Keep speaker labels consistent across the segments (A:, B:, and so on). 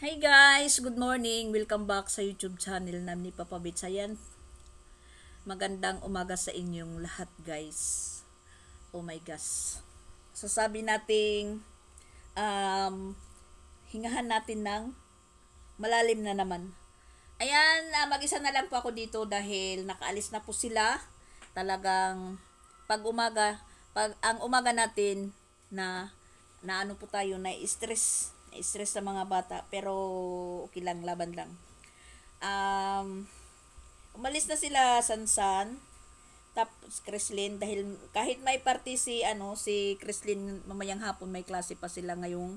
A: Hi guys, good morning. Welcome back sa YouTube channel namin ni Papa Bits. Ayan, magandang umaga sa inyong lahat guys. Oh my gosh. Sasabi nating hingahan natin ng malalim na naman. Ayan, mag-isa na lang po ako dito dahil nakaalis na po sila. Talagang pag ang umaga natin na ano po tayo, na-stress sa mga bata, pero okay lang, laban lang. Umalis na sila Sansan, tapos Chrislyn, dahil kahit may party si Chrislyn mamayang hapon, may klase pa sila ngayong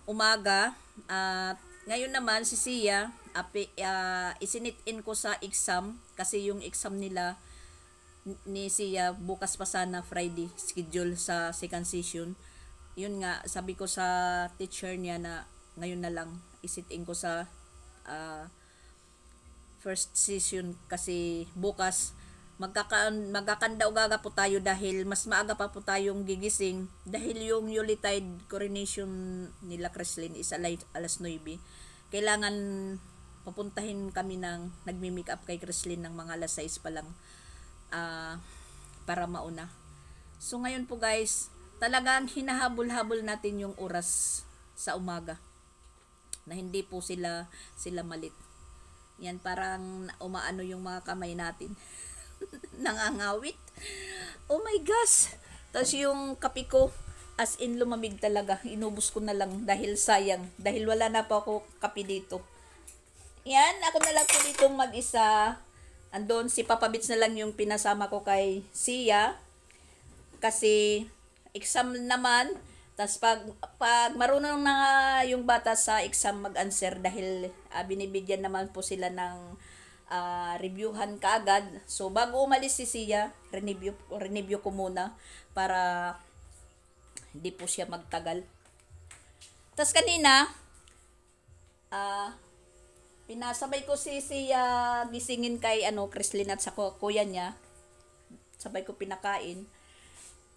A: umaga. At ngayon naman si Sia, isinit-in ko sa exam kasi yung exam nila ni Sia bukas pa sana, Friday schedule sa second session. Yun nga, sabi ko sa teacher niya na ngayon na lang isitin ko sa first session kasi bukas magkakanda-ugaga po tayo dahil mas maaga pa po tayong gigising dahil yung Yuletide coronation nila Chrislyn is alas 9. Kailangan papuntahin kami ng nagmi-makeup kay Chrislyn ng mga alas 6 pa lang para mauna. So ngayon po guys, talagang hinahabol-habol natin yung oras sa umaga na hindi po sila malit. Yan, parang umaano yung mga kamay natin. Nangangawit. Oh my gosh. Tapos yung kape ko, as in lumamig talaga. Inubos ko na lang dahil sayang. Dahil wala na pa ako kape dito. Yan, ako na lang po ditong mag-isa. Andun, si Papa Bits na lang yung pinasama ko kay Sia. Kasi exam naman, tas pag marunong na yung bata sa exam mag-answer dahil binibigyan naman po sila ng reviewhan kaagad. So bago umalis si Sia, review ko muna para hindi po siya magtagal. Tas kanina pinasabay ko si Sia gisingin kay Chrislyn at sa kuya niya. Sabay ko pinakain.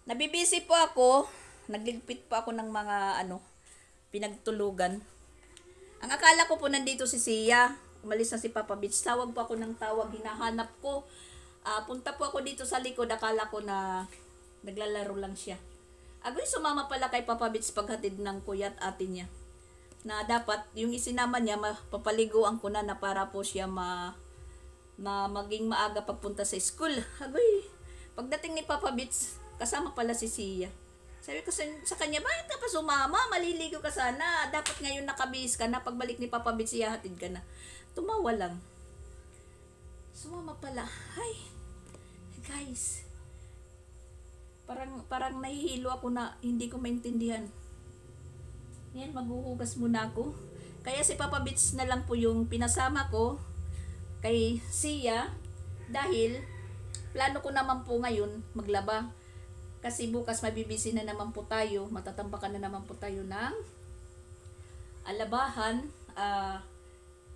A: Nabibisi po ako, nagligpit po ako ng mga pinagtulugan. Ang akala ko po nandito si Sia, umalis na si Papa Bits. Tawag po ako ng tawag, hinahanap ko. Punta po ako dito sa likod, akala ko na naglalaro lang siya. Agoy, sumama pala kay Papa Bits paghatid ng kuya at ate niya. Na dapat yung isinama niya, papaliguan ko na para po siya maging maaga pagpunta sa school. Agoy, pagdating ni Papa Bits, kasama pala si Sia. Sabi ko sa kanya, bakit ka pa sumama? Maliligo ka sana. Dapat ngayon nakabihis ka na. Pagbalik ni Papa Bits, hatid ka na. Tumawa lang. Sumama pala. Ay, guys. Parang nahihilo ako na hindi ko maintindihan. Yan, maghuhugas muna ako. Kaya si Papa Bits na lang po yung pinasama ko kay Sia. Dahil, plano ko naman po ngayon maglaba. Kasi bukas mabibisi na naman po tayo, matatambakan na naman po tayo ng alabahan.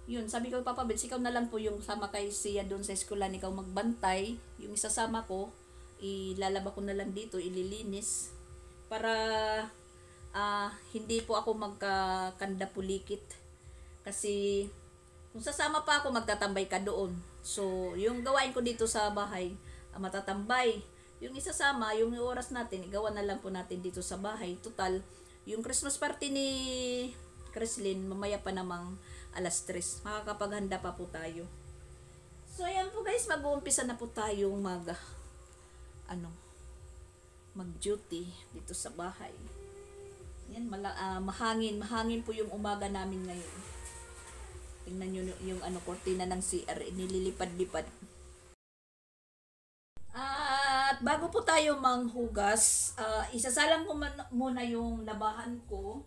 A: Yun, sabi ko, Papa Bits, ikaw na lang po yung sama kay Sia doon sa eskwelahan, ikaw magbantay. Yung isasama ko, ilalaba ko na lang dito, ililinis. Para hindi po ako magkakanda pulikit. Kasi kung sasama pa ako, magtatambay ka doon. So, yung gawain ko dito sa bahay, matatambay. Yung isasama, yung oras natin, igawa na lang po natin dito sa bahay. Total, yung Christmas party ni Chrislyn, mamaya pa namang alas 3. Makakapaghanda pa po tayo. So, ayan po guys, mag-uumpisa na po tayong mag-duty dito sa bahay. Yan, mahangin po yung umaga namin ngayon. Tingnan nyo yung kortina ng CR, nililipad-lipad. At bago po tayo manghugas, isasalang ko muna yung labahan ko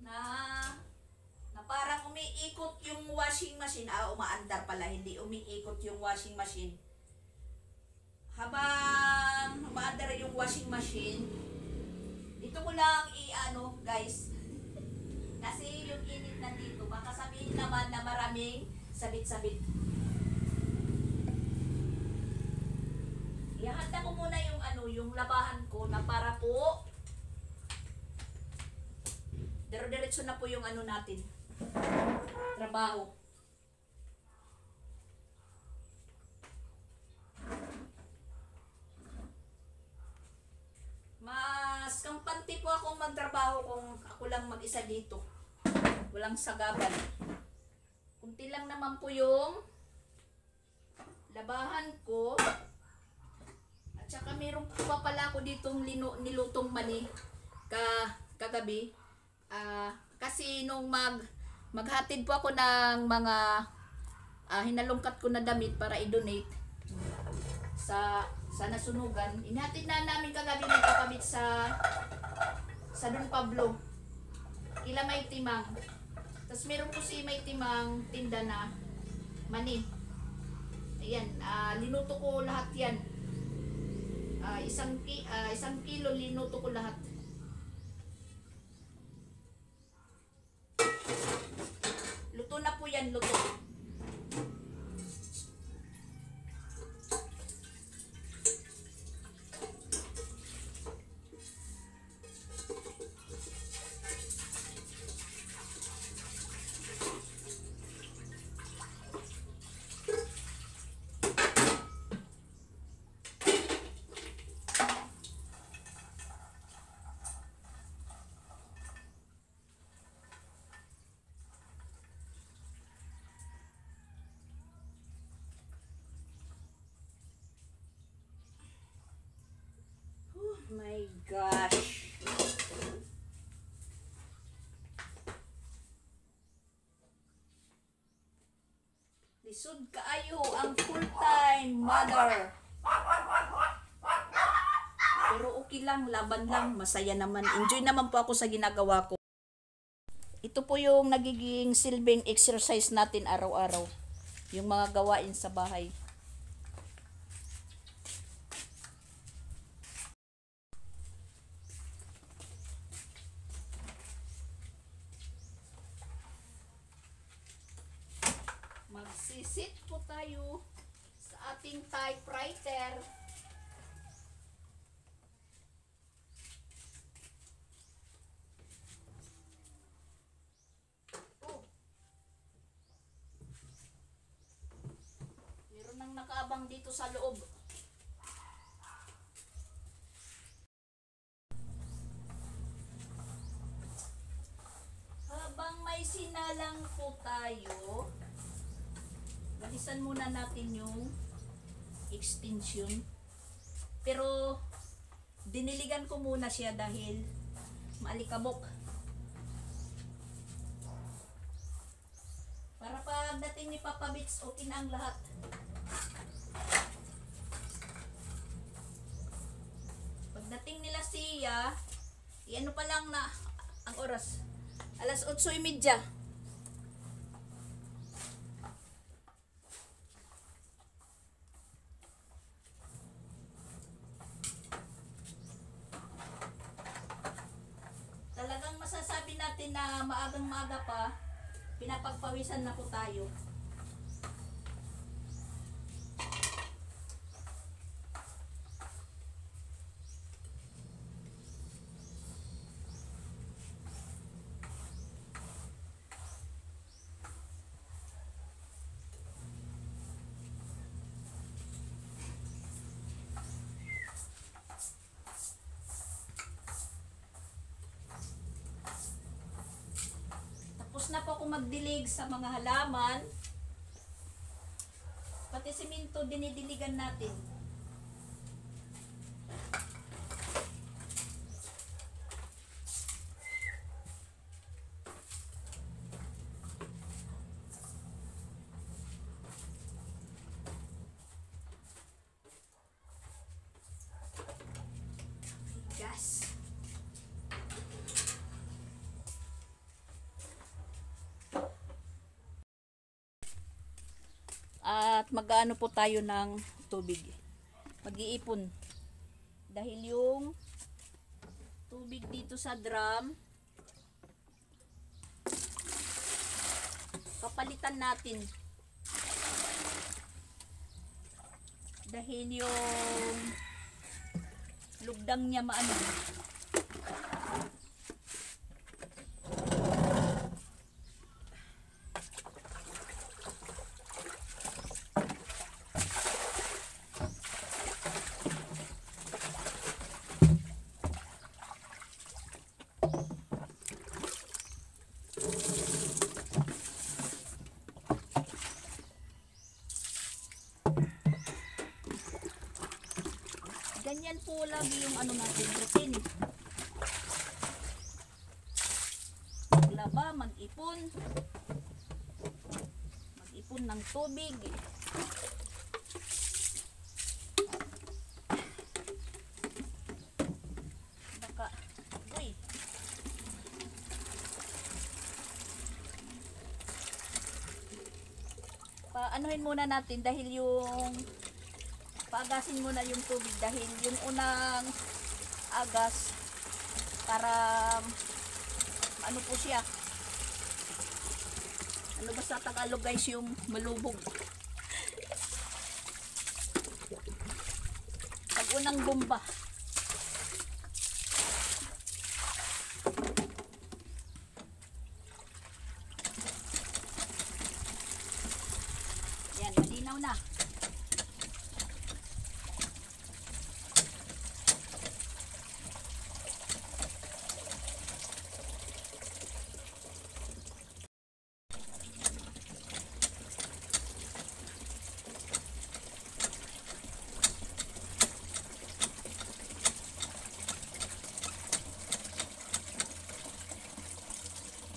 A: na parang umiikot yung washing machine. Umaandar pala, hindi umiikot yung washing machine. Habang umaandar yung washing machine, dito ko lang guys, kasi yung init na dito, baka sabihin naman na maraming sabit-sabit. Ihanda ko muna yung yung labahan ko na para po dire-diretso na po yung ano natin. Trabaho. Mas kampante po akong magtrabaho kung ako lang mag-isa dito. Walang sagaban. Kunti lang naman po yung labahan ko. At saka meron pa pala ako ditong nilutong mani kagabi. Kasi nung maghatid po ako ng mga hinalungkat ko na damit para i-donate sa nasunugan. Inhatid na namin kagabi ng kapabit sa Don Pablo. Kila May Timang. Tapos meron po si May Timang tinda na mani. Ayan, linuto ko lahat yan. Isang kilo linuto ko lahat. Luto na po yan, luto. My gosh. Lisod kaayo ang full-time mother. Pero okay lang, laban lang, masaya naman. Enjoy naman po ako sa ginagawa ko. Ito po yung nagiging silbing exercise natin araw-araw. Yung mga gawain sa bahay. Magsisit po tayo sa ating typewriter. Meron nang nakaabang dito sa loob. Habang may sinalang po tayo, balisan muna natin yung extension. Pero diniligan ko muna siya dahil maalikabok. Para pagdating ni Papa Bits, okay na ang lahat. Pagdating nila siya, iano pa lang na ang oras. 8:30. Talagang masasabi natin na maagang-maaga pa, pinapagpawisan na po tayo. Tapos na po ako magdilig sa mga halaman. Pati siminto dinidiligan natin. Gas. At mag-ano po tayo ng tubig. Mag-iipon. Dahil yung tubig dito sa drum, papalitan natin. Dahil yung lugdang niya maano. po lagi yung ano natin, routine. Maglaba, mag-ipon. Mag-ipon ng tubig. Baka, uy. Paanohin muna natin dahil yung paagasin muna yung tubig dahil yung unang agas para ano po siya, ano ba sa Tagalog guys yung malubog. Pag unang bomba yan, malinaw na.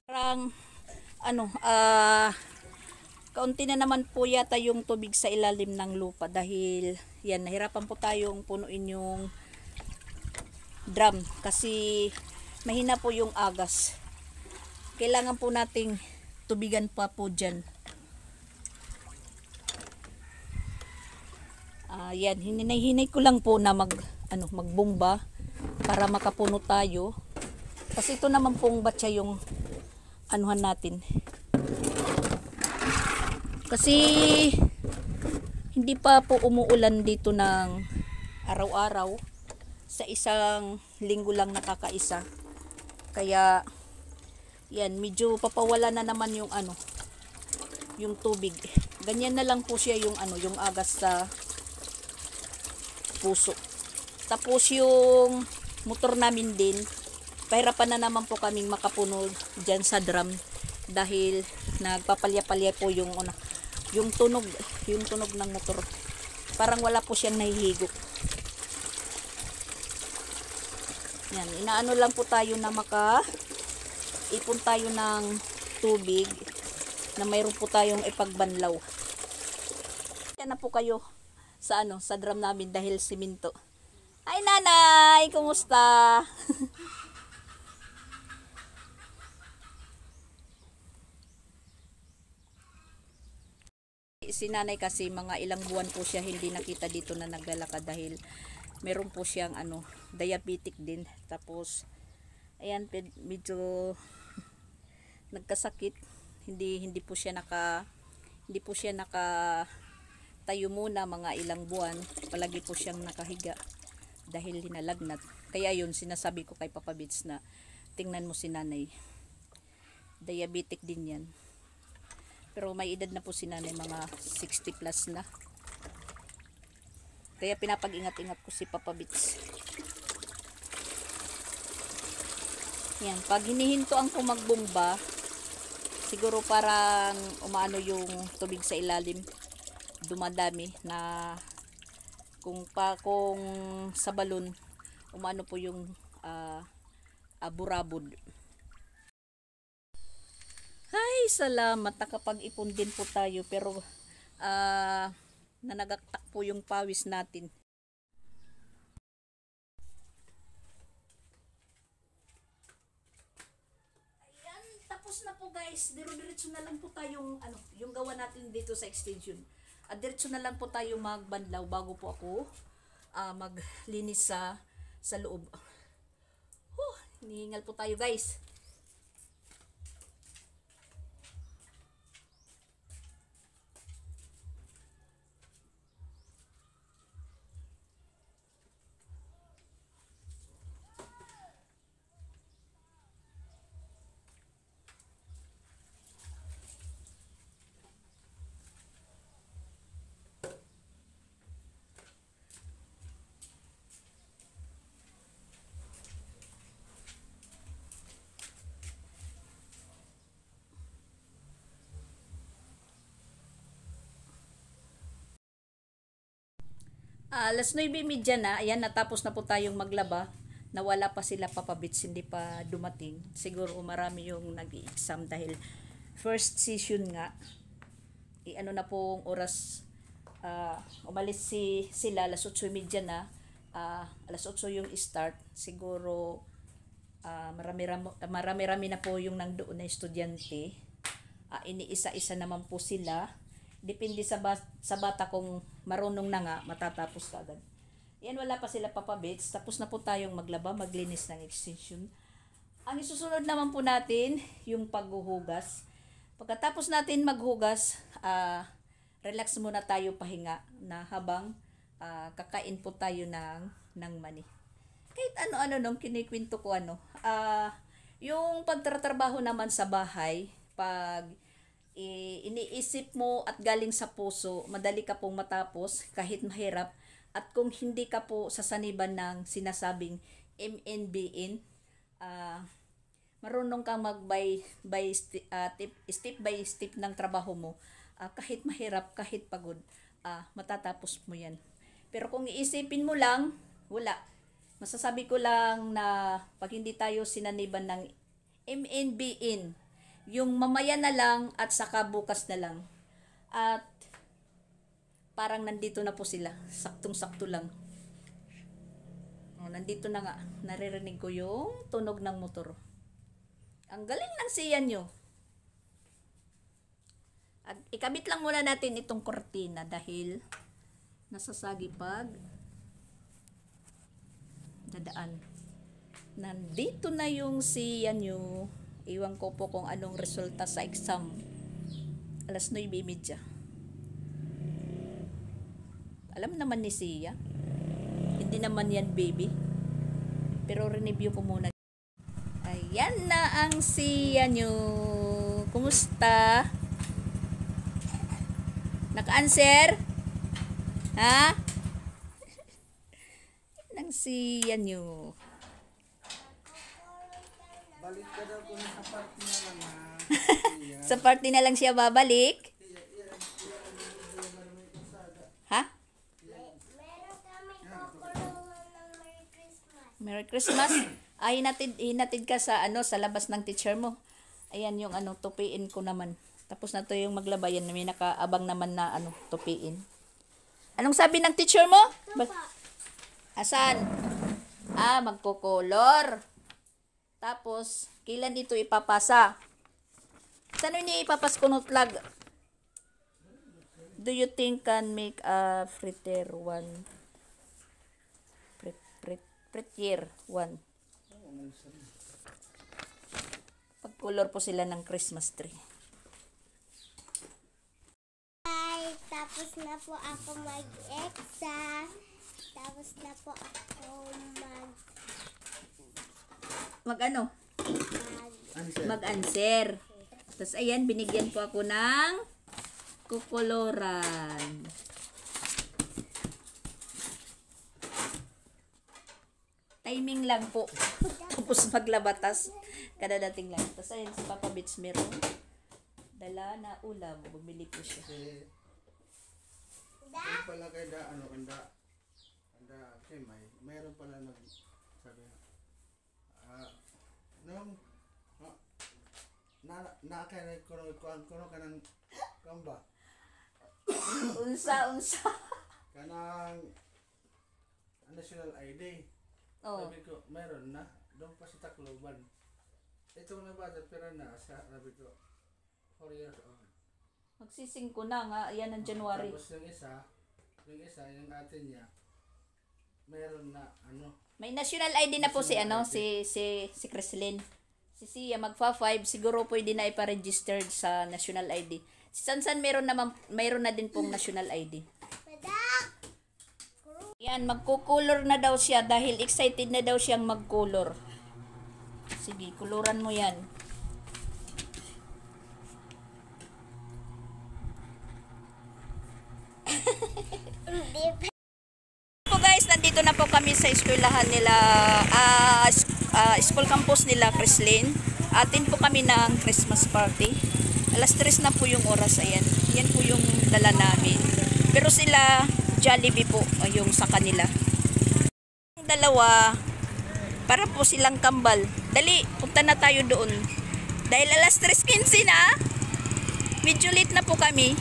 A: Parang ano, kaunti na naman po yata yung tubig sa ilalim ng lupa dahil yan, nahirapan po tayong punuin yung drum kasi mahina po yung agas. Kailangan po nating tubigan pa po dyan. Yan, hinay-hinay ko lang po na magbomba para makapuno tayo. Kasi ito naman pong batya yung anuhan natin. Kasi hindi pa po umuulan dito ng araw-araw. Sa isang linggo lang nakakaisa. Kaya yan, medyo papawala na naman yung yung tubig. Ganyan na lang po siya yung yung agas sa puso. Tapos yung motor namin din, pahirapan na naman po kaming makapuno dyan sa drum dahil nagpapalya-palya po yung tunog ng motor. Parang wala po siyang nahihigop. Yan, inaano lang po tayo na ipon tayo ng tubig na mayroon po tayong ipagbanlaw. Yan na po kayo sa sa drum namin dahil siminto. Ay nanay, kumusta? Si nanay kasi mga ilang buwan po siya hindi nakita dito na naglalakad dahil meron po siyang diabetic din. Tapos ayan, medyo nagkasakit. Hindi po siya naka tayo muna mga ilang buwan. Palagi po siyang nakahiga dahil hinalagnat. Kaya yun, sinasabi ko kay Papa Bits na tingnan mo si nanay. Diabetic din yan. Pero may edad na po si nanay, mga 60 plus na. Kaya pinapag-ingat-ingat ko si Papa Bits. Yan, pag hinihintuan ko magbomba, siguro parang umaano yung tubig sa ilalim, dumadami na kung sa balon umano po yung burabod. Ay, salamat, nakapag-ipon din po tayo pero nanagaktak po yung pawis natin. Ayan, tapos na po guys. Diretso na lang po tayong yung gawa natin dito sa extension. Diretso na lang po tayo magbanlaw bago po ako maglinis sa loob. Hinihingal po tayo guys. Alas 9:30 na. Ayan, natapos na po tayong maglaba. Nawala pa sila Papa Bits, hindi pa dumating. Siguro marami yung nag-i-exam dahil first session nga. Ano na pong oras, umalis sila, alas 8:30 na. Alas 8 yung start. Siguro marami-rami na po yung nandoon na estudyante. Iniisa-isa naman po sila. Depende sa bata kung marunong na nga, matatapos ka agad. Yan, wala pa sila Papa Bits. Tapos na po tayong maglaba, maglinis ng extension. Ang isusunod naman po natin, yung paghuhugas. Pagkatapos natin maghugas, relax muna tayo, pahinga na habang kakain po tayo ng mani. Kahit ano-ano nung kinikwento ko yung pagtatrabaho naman sa bahay, pag iniisip mo at galing sa puso, madali ka pong matapos kahit mahirap. At kung hindi ka po sasaniban ng sinasabing MNBN, marunong kang step by step ng trabaho mo, kahit mahirap, kahit pagod, matatapos mo yan. Pero kung iisipin mo lang, wala. Masasabi ko lang na pag hindi tayo sinaniban ng MNBN, yung mamaya na lang at saka bukas na lang. At parang nandito na po sila. Saktong-sakto lang. Nandito na nga. Naririnig ko yung tunog ng motor. Ang galing ng siya nyo. At ikabit lang muna natin itong kortina dahil nasasagi pag dadaan. Nandito na yung siya nyo. Iwan ko po kung anong resulta sa exam. Alas 9:30. Alam naman ni Sia. Hindi naman yan baby. Pero review ko muna. Ayan na ang Sia nyo. Kumusta? Naka-answer? Ha? Nang Sia nyo.
B: Balik ka daw kung sa party na lang ha.
A: Sa party na lang siya babalik? Ha?
C: Meron kami kukulungan ng Merry Christmas.
A: Merry Christmas. Hinatid ka sa sa labas ng teacher mo. Ayan yung tupiin ko naman. Tapos na to yung maglabayan, may nakaabang naman na tupiin. Anong sabi ng teacher mo? Asan? Magko-color. Tapos, kailan ito ipapasa? Saan niya ipapaskunot lag? Do you think can make a prettier one? Prettier one. Pag-color po sila ng Christmas tree.
C: Ay, tapos na po ako mag-exam. Tapos na po ako
A: mag-answer. Tapos ayan, binigyan po ako ng kukoloran. Timing lang po. Tapos maglabatas. Kadadating lang. Tapos ayan, si Papa Bits meron dala na ulam. Bumili po siya.
B: Yung pala kay Kimay, mayroon pala sabi nakakainig ko ka ng kamba.
A: Unsa.
B: Kanang national ID.
A: Oh.
B: Sabi ko, mayroon na. Doon pa sa Tacloban. Ito na bata, pero sabi ko, 4 years old.
A: Magsisingko na nga. Ayan ang January.
B: Tapos yung yung ate niya, mayroon na
A: May national ID na po si Chrislyn. Si Sia magfa-5, siguro pwede na ipa-registered sa national ID. Si Sansan mayroon na din pong national ID. Yan, magko-color na daw siya dahil excited na daw siyang mag-color. Sige, koloran mo yan. Po guys, nandito na po kami sa eskwelahan nila, school campus nila Chrislyn. Atin po kami ng Christmas party. Alas 3 na po yung oras, ayan. Yan po yung dala namin. Pero sila Jollibee po yung sa kanila. Yung dalawa, para po silang kambal. Dali, punta na tayo doon. Dahil alas 3:15 na, medyo late na po kami.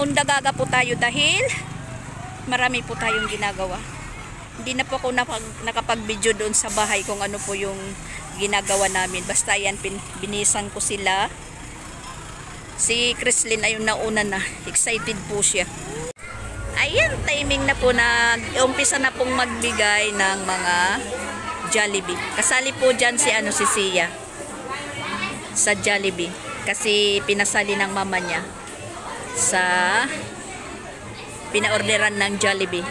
A: Undagaga po tayo dahil marami po tayong ginagawa. Hindi na po ako nakapag-video doon sa bahay kung ano po yung ginagawa namin. Basta yan, binisan ko sila. Si Chrislyn ayun nauna na. Excited po siya. Ayan, timing na po na umpisa na pong magbigay ng mga Jollibee. Kasali po dyan si Sia sa Jollibee. Kasi pinasali ng mama niya sa pinaorderan ng Jollibee.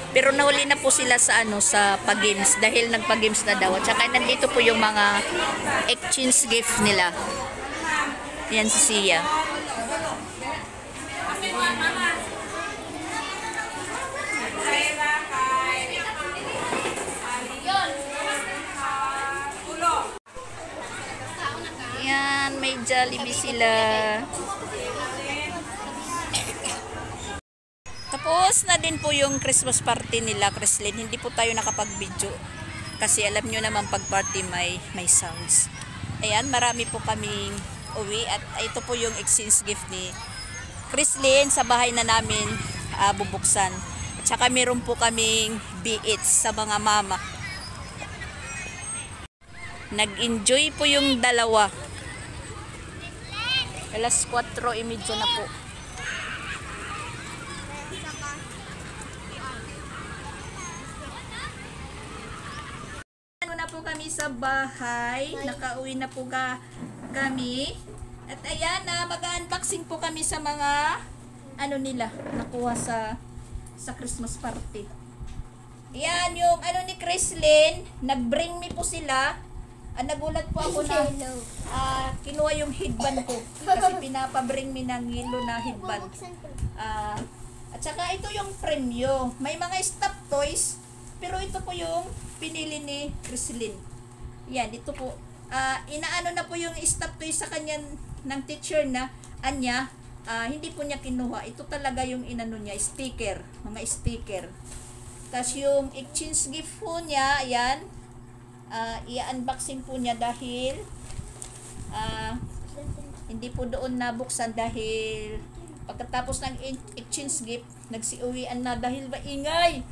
A: Pero nahuli na po sila sa sa pag-games dahil nagpag-games na daw. At saka nandito po yung mga exchange gift nila. Yan si Sia. Yan, may Jollibee sila. Tapos na din po yung Christmas party nila, Chrislyn. Hindi po tayo nakapag-video kasi alam nyo naman pag party may sounds. Ayan, marami po kaming uwi at ito po yung exchange gift ni Chrislyn sa bahay na namin bubuksan. At saka meron po kaming B-eats sa mga mama. Nag-enjoy po yung dalawa. Alas 4:30 na po. Ano na po kami sa bahay. Nakauwi na po kami. At ayan na, mag-unboxing po kami sa mga nila, nakuha sa Christmas party. Ayan, yung ni Chrislyn, nag-bring me po sila. Nagulat po ako na kinuha yung headband ko kasi pinapabring me ng yelo na headband. At saka ito yung premyo. May mga stuffed toys, pero ito po yung pinili ni Chrislyn. Yan, ito po. Inaano na po yung stuffed toys sa kanya ng teacher na Anya. Hindi po niya kinuha. Ito talaga yung inano niya, sticker. Mga sticker. Tapos yung exchange gift po niya, ayan. I-unboxing po niya dahil hindi po doon nabuksan dahil pagkatapos ng exchange gift, nagsiuwian na dahil maingay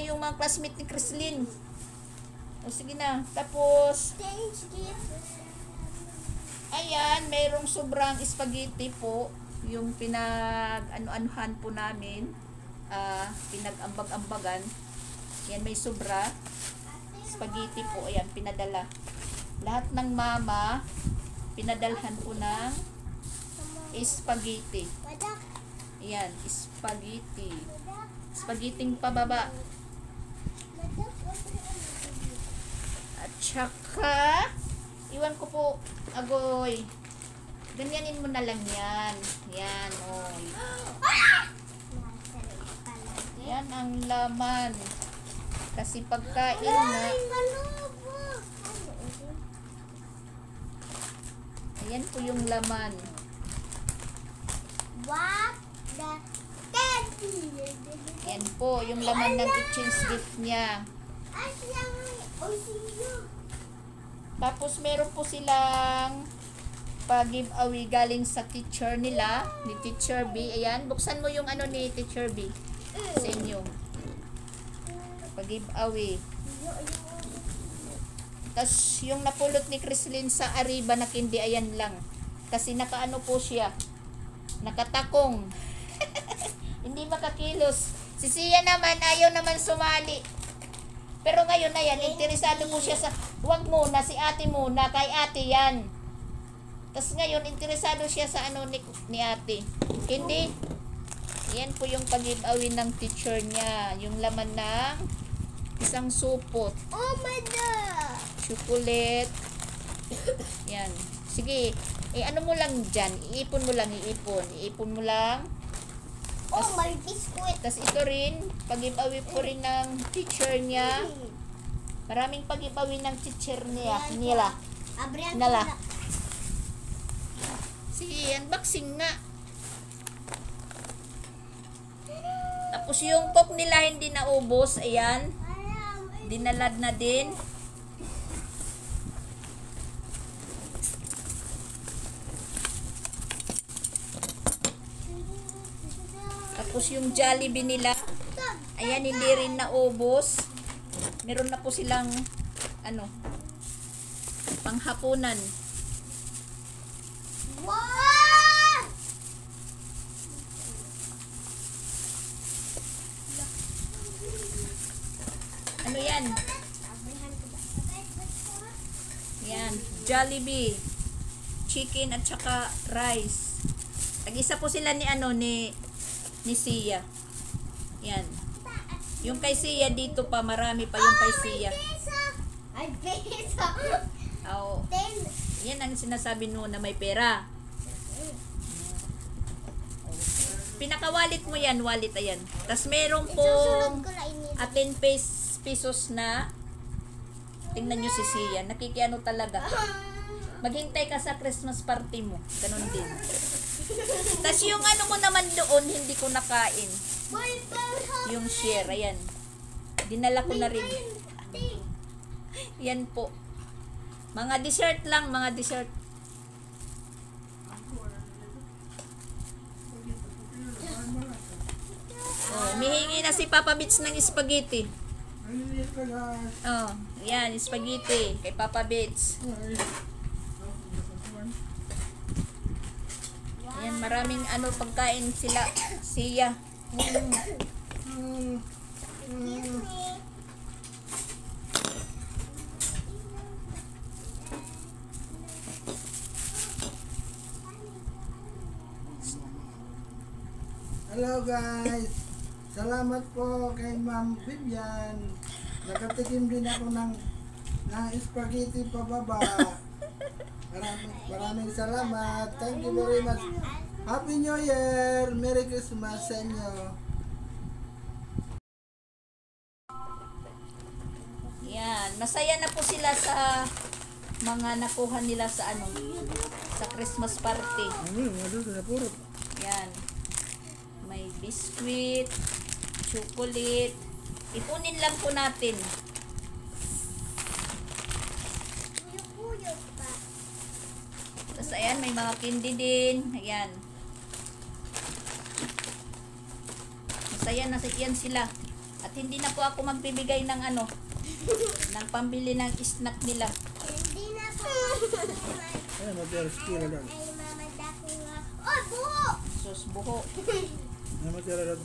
A: yung mga classmate ni Chrislyn. O sige na, tapos ayan, mayroong sobrang spaghetti po yung pinag-anuhan po namin, pinag-ambag-ambagan. Yan, may sobra spaghetti po, ayan, pinadala. Lahat ng mama, pinadalhan po ng spaghetti. Ayan, spaghetti. Spaghetting pababa. At saka, iwan ko po, agoy. Ganyanin mo na lang yan. Yan, oy. Yan ang laman. Kasi pagkain na. Ayan po yung laman.
C: What the teddy?
A: Yan po, yung laman ng exchange gift niya. Tapos meron po silang pag-giveaway galing sa teacher nila, ni Teacher B. Ayan, buksan mo yung ni Teacher B sa inyo. Pag-giveaway. Tapos yung napulot ni Chrislyn sa Arriba na kindi, ayan lang. Kasi nakaano po siya. Nakatakong. Hindi makakilos. Si Sia naman, ayaw naman sumali. Pero ngayon na yan, interesado po siya sa, wag muna, si ate muna, kay ate yan. Tapos ngayon, interesado siya sa ni ate. Hindi. Yan po yung pag-giveaway ng teacher niya. Yung laman ng isang supot.
C: Oh my God!
A: Chocolate. Yan. Sige, ano mo lang dyan. Iipon mo lang, iipon. Iipon mo lang.
C: Oh my biscuit!
A: Tapos ito rin, pag-giveaway po rin ng teacher niya. Maraming pag-giveaway ng teacher niya. Nila.
C: Abrihan
A: Nala. Si unboxing nga. Tapos yung coke nila hindi naubos. Ayan. Dinalad na din. Tapos yung Jollibee nila. Ayan, hindi rin naubos. Meron na po silang panghapunan.
C: Wow!
A: Ano yan? Yan, Jollibee. Chicken at saka rice. Tag-isa po sila ni Sia. Yan. Yung kay Sia dito pa, marami pa yung kay Sia.
C: Ay, peso.
A: Oo. Yan ang sinasabi no na may pera. Pinakawalit mo yan, wallet ayan. Tapos meron
C: Susunod
A: pong
C: ko lang ini.
A: 10 pesos na. Tingnan nyo si Sia. Nakikiano talaga. Maghintay ka sa Christmas party mo. Ganon din. Tapos yung ano mo naman doon, hindi ko nakain. Yung share, ayan. Dinala ko na rin. Yan po. Mga dessert lang, mga dessert. Oh, mihingi na si Papa Bits ng spaghetti.
B: Naliliit ka guys.
A: Oh, yan, spaghetti kay Papa Bits. Ayan, maraming pagkain sila. Siya.
C: Excuse me.
B: Hello guys. Salamat po kay Ma'am Vivian. Nakatikim din ako ng spaghetti pababa. Maraming salamat. Thank you very much. Happy New Year! Merry Christmas sa inyo.
A: Yan, masaya na po sila sa mga nakuha nila sa sa Christmas party. Yan. May biscuit, chocolate. Ipunin lang po natin.
C: Puyot pa.
A: Tapos ayan, may mga candy din. Ayan. Masaya na yan sila. At hindi na po ako magbibigay ng ng pambili ng snack nila.
C: Hindi na po.
B: Ayan, mag-aras kila lang.
C: Ay, mama, dako nga. Oh, buho!
A: Sus, buho.
B: Ayan, mag-aras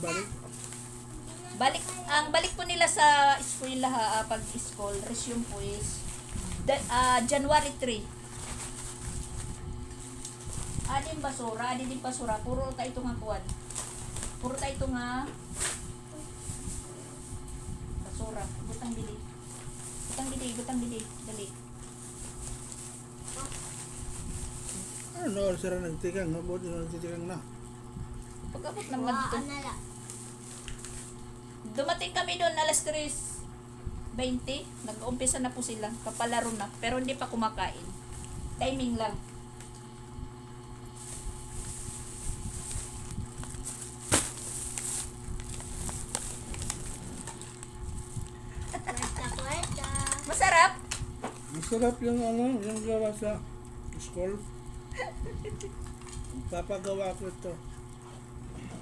B: balik.
A: Ang balik po nila sa eskwela pag school, resume po is January 3. Adin basura, puro tayo ito nga kuwan. Puro tayo ito nga basura, butang dili. Dali.
B: Ano, sira nagtikang. Mabuti na nagtikang na.
A: Pagkabot naman dito.
C: Anala.
A: Dumating kami doon alas 3:20. Nag-umpisa na po sila. Kapalaro na. Pero hindi pa kumakain. Timing lang.
C: Kwarta.
A: Masarap.
B: Masarap yung yung gawa sa school. Papagawa ko ito.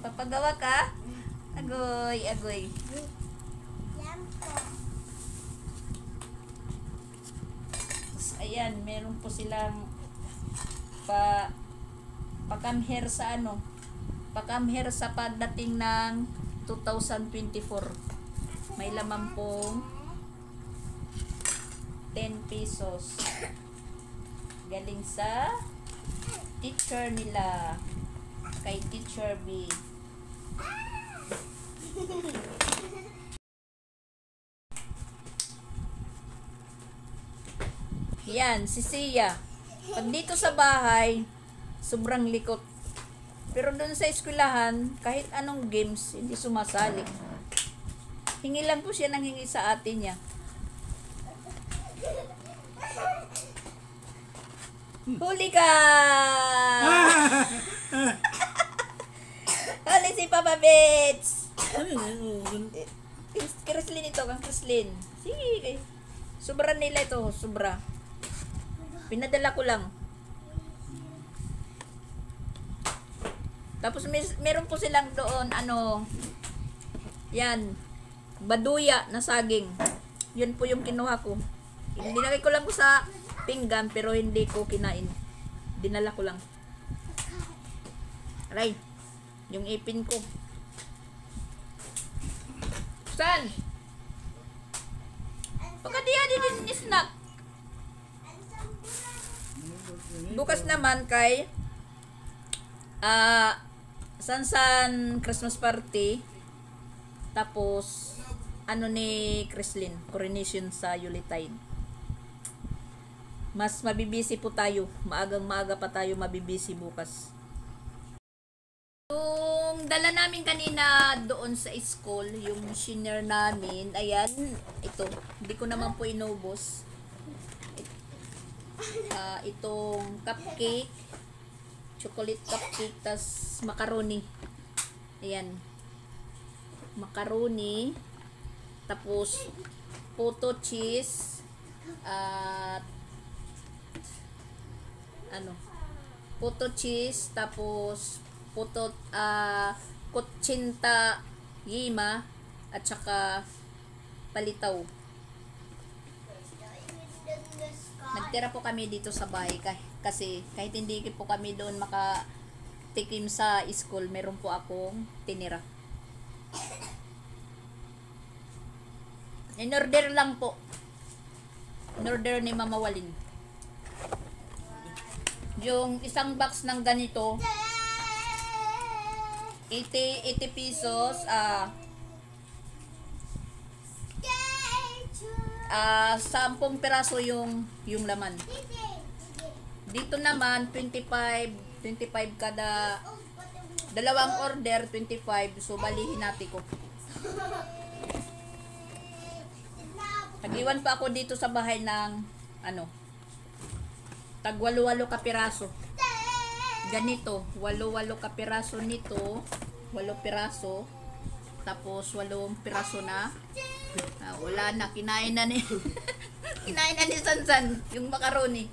A: Papagawa ka? Agoy.
C: Yan po.
A: Tapos, ayan, meron po silang pakamher sa pakamher sa pagdating ng 2024. May laman pong 10 pesos. Galing sa teacher nila. Kay Teacher B. Yan, si Sia. Pag dito sa bahay, sobrang likot. Pero doon sa eskwelahan, kahit anong games, hindi sumasali. Hingi lang po siya ng hingi sa atin niya. Huli ka! Huli si Papa Bits! Krislin ito, kang Krislin. Sige. Sobra nila ito, sobra. Pinadala ko lang. Tapos meron po silang doon, yan, baduya na saging. Yun po yung kinuha ko. Nilagay ko lang ko sa pinggan, pero hindi ko kinain. Dinala ko lang. Aray, yung ipin ko. Saan? Pagkadiya din ni snack. Bukas naman kay Sansan Christmas party. Tapos ni Krislin, coronation sa Yuletide. Mas mabibisi po tayo. Maagang-maaga pa tayo mabibisi bukas. Yung dala namin kanina doon sa school, yung senior namin, ayan, ito. Hindi ko naman po inubos. Itong cupcake, chocolate cupcake, tas macaroni. Ayan. Macaroni, tapos puto cheese, at puto cheese, tapos puto kutsinta yima, at saka palitaw. Nagtira po kami dito sa bahay kasi kahit hindi po kami doon makatikim sa school, meron po akong tinira. In-order lang po. In-order ni Mama Walin. Yung isang box ng ganito, 80 pesos, 10 piraso yung laman. Dito naman 25 kada dalawang order, 25. So balihin natin ko. Nag-iwan pa ako dito sa bahay ng tag 8 ka piraso. Ganito, 8 ka piraso nito, 8 piraso. Tapos 8 piraso na. Wala na, kinain na ni Sansan yung macaroni.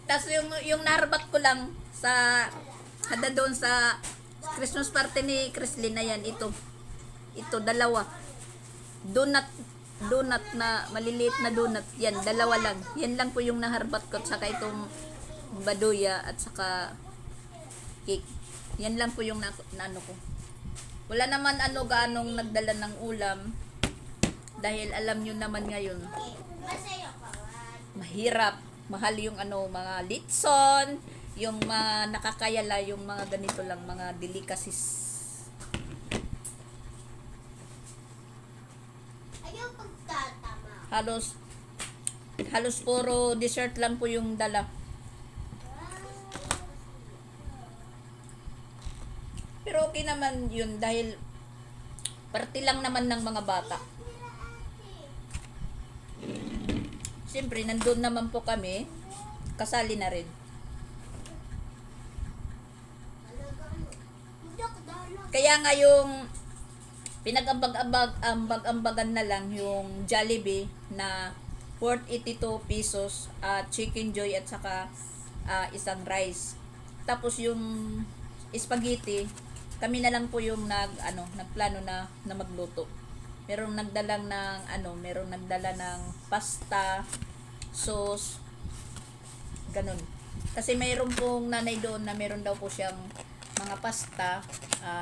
A: Tapos yung naharbat ko lang sa doon sa Christmas party ni Krislin na yan, ito dalawa. Donut na maliliit na donut, yan dalawa lang. Yan lang po yung naharbat ko, saka itong baduya at saka cake. Yan lang po yung naano ko. Wala naman ganong nagdala ng ulam dahil alam nyo naman ngayon mahirap, mahal yung mga litson, yung mga nakakayala, yung mga ganito lang, mga delicacies. Halos puro dessert lang po yung dala. Pero okay naman yun dahil party lang naman ng mga bata. Siyempre, nandun naman po kami, kasali na rin. Kaya nga yung pinag-ambag-ambagan na lang yung Jollibee na worth 82 pesos, chicken joy at saka isang rice. Tapos yung spaghetti, kami na lang po yung nagplano na magluto. Merong nagdala ng pasta, sauce, ganun. Kasi mayroon pong nanay doon na meron daw po siyang mga pasta,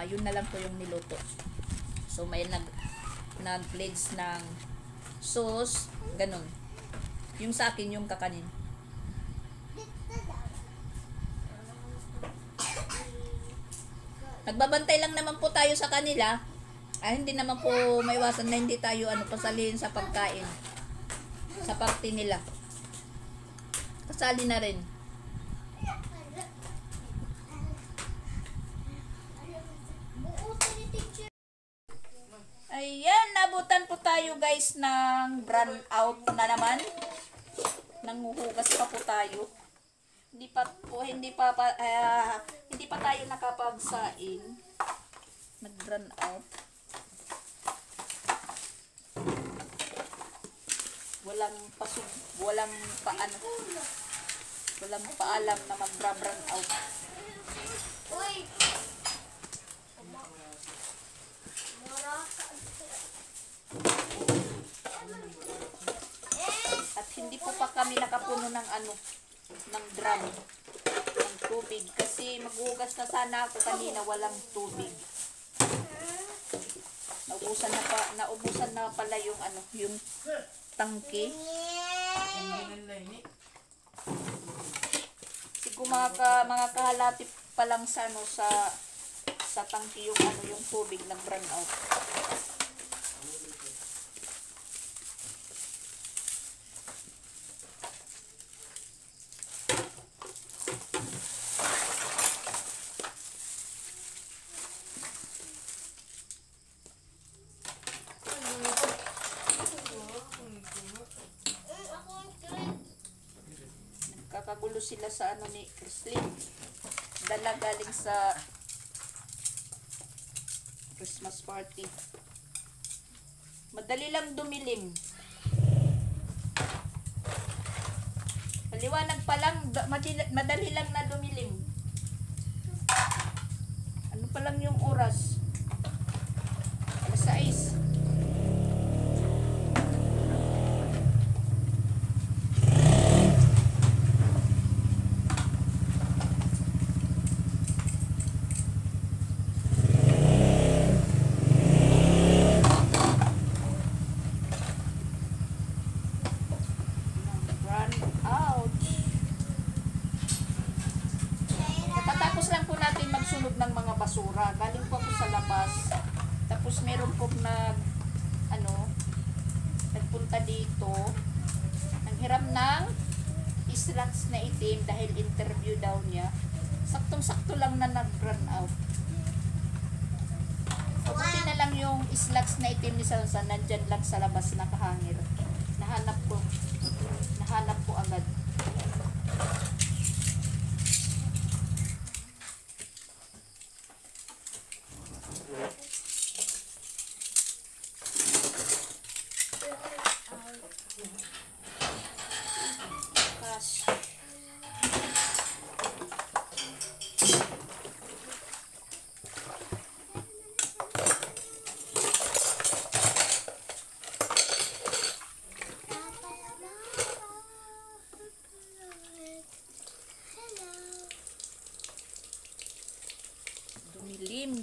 A: yun na lang po yung niluto. So may nag-pledge ng sauce, ganun. Yung sa akin yung kakanin. Nagbabantay lang naman po tayo sa kanila. Hindi naman po maiwasan na hindi tayo pasalihin sa pagkain. Sa party nila. Kasali na rin. Ayan, nabutan po tayo guys ng brand out na naman. Nanguhugas pa po tayo. Hindi pa tayo nakapagsaing. Nag-run out. Walang paalam na mag-run out.
C: Uy!
A: At hindi po pa kami nakapuno ng ng drum, ng tubig. Kasi maghugas na sana ako kanina, walang tubig. Naubusan na pala yung yung tangke. Siguro mga kahalati pa lang sa sa tangke yung tubig nag-run out. Kakagulo sila sa ni Chrislyn. Dala galing sa Christmas party. Madali lang dumilim. Maliwanag pa lang, madali lang na dumilim. Ano pa lang yung oras? Alas 6. Ng mga basura. Galing po ako sa labas. Tapos meron po nagpunta dito. Nanghiram ng slacks na itim dahil interview daw niya. Saktong-sakto lang na nag-run out. Buti na lang yung slacks na itim ni Sansan nandyan lang sa labas nakahangir. Nahanap ko agad.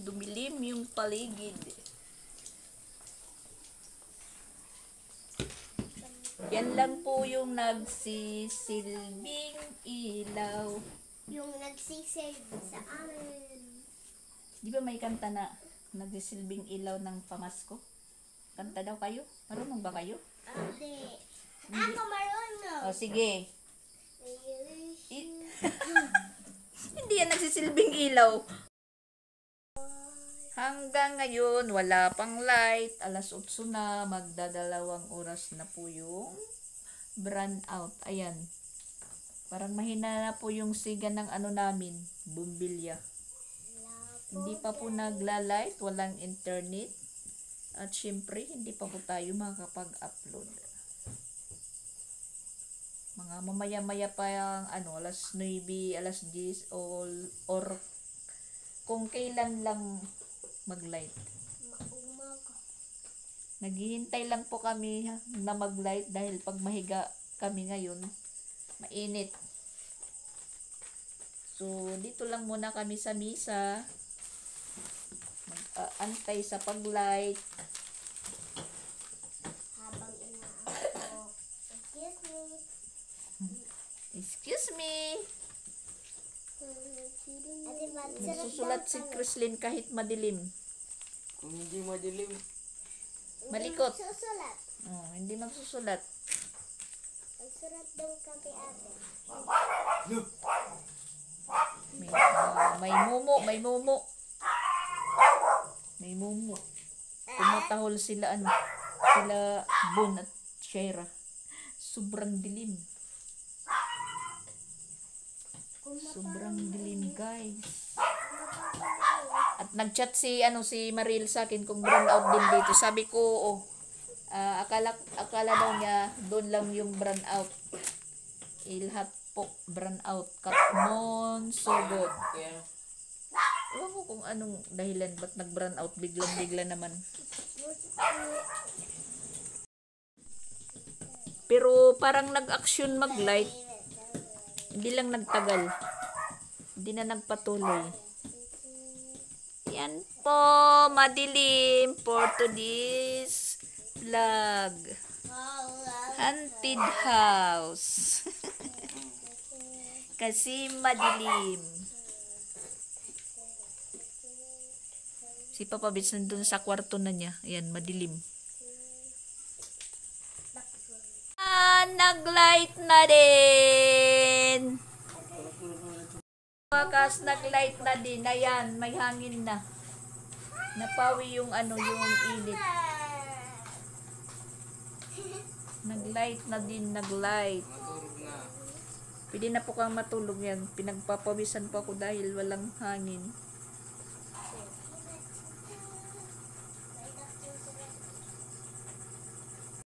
A: Dumilim yung paligid. Yan lang po yung nagsisilbing ilaw.
C: Yung nagsisilbi sa amin.
A: Di ba may kanta na nagsisilbing ilaw ng pamasko? Kanta daw kayo? Marunong ba kayo?
C: Hindi. Ako marunong.
A: O sige. Hindi yan nagsisilbing ilaw. Hanggang ngayon, wala pang light. Alas 8 na, magdadalawang oras na po yung brand out. Ayan. Parang mahina na po yung siga ng namin, bumbilya. Hindi pa po nagla-light, walang internet. At syempre, hindi pa po tayo makakapag-upload. Mga mamaya-maya pa yung alas 9, alas 10, or kung kailan lang mag-light. Naghihintay lang po kami na mag-light dahil pag mahiga kami ngayon, mainit. So, dito lang muna kami sa misa. Mag-antay sa pag-light.
C: Habang inaantok.
A: Excuse me.
C: Ate,
A: Nagsusulat si Chrislyn kahit madilim.
B: Kung hindi madilim,
A: Malikot.
C: Susulat.
A: Oh, hindi magsusulat.
C: Magsulat daw kami ate.
A: May mumo. May mumo. Tumatahol sila sila Bon at Shera. Sobrang dilim. Sobrang dilim, guys. At nag-chat si Maril sa akin kung brown out din dito. Sabi ko, akala daw niya doon lang yung brown out. Lahat po brown out. Katmon, sugot. Ewan ko kung anong dahilan ba't nag-brown out biglang-bigla naman. Pero parang nag-action mag-light. Hindi lang nagtagal. Hindi na nagpatuloy. Yan po, madilim for today's vlog. Haunted house. Kasi madilim. Si Papa Bits nandun sa kwarto na niya. Ayan, madilim. Nag-light na din. Wakas, nag-light na din. Ayan, may hangin na. Napawi yung init. Nag-light na din, nag-light. Pwede na po kang matulog yan. Pinagpapawisan po ako dahil walang hangin.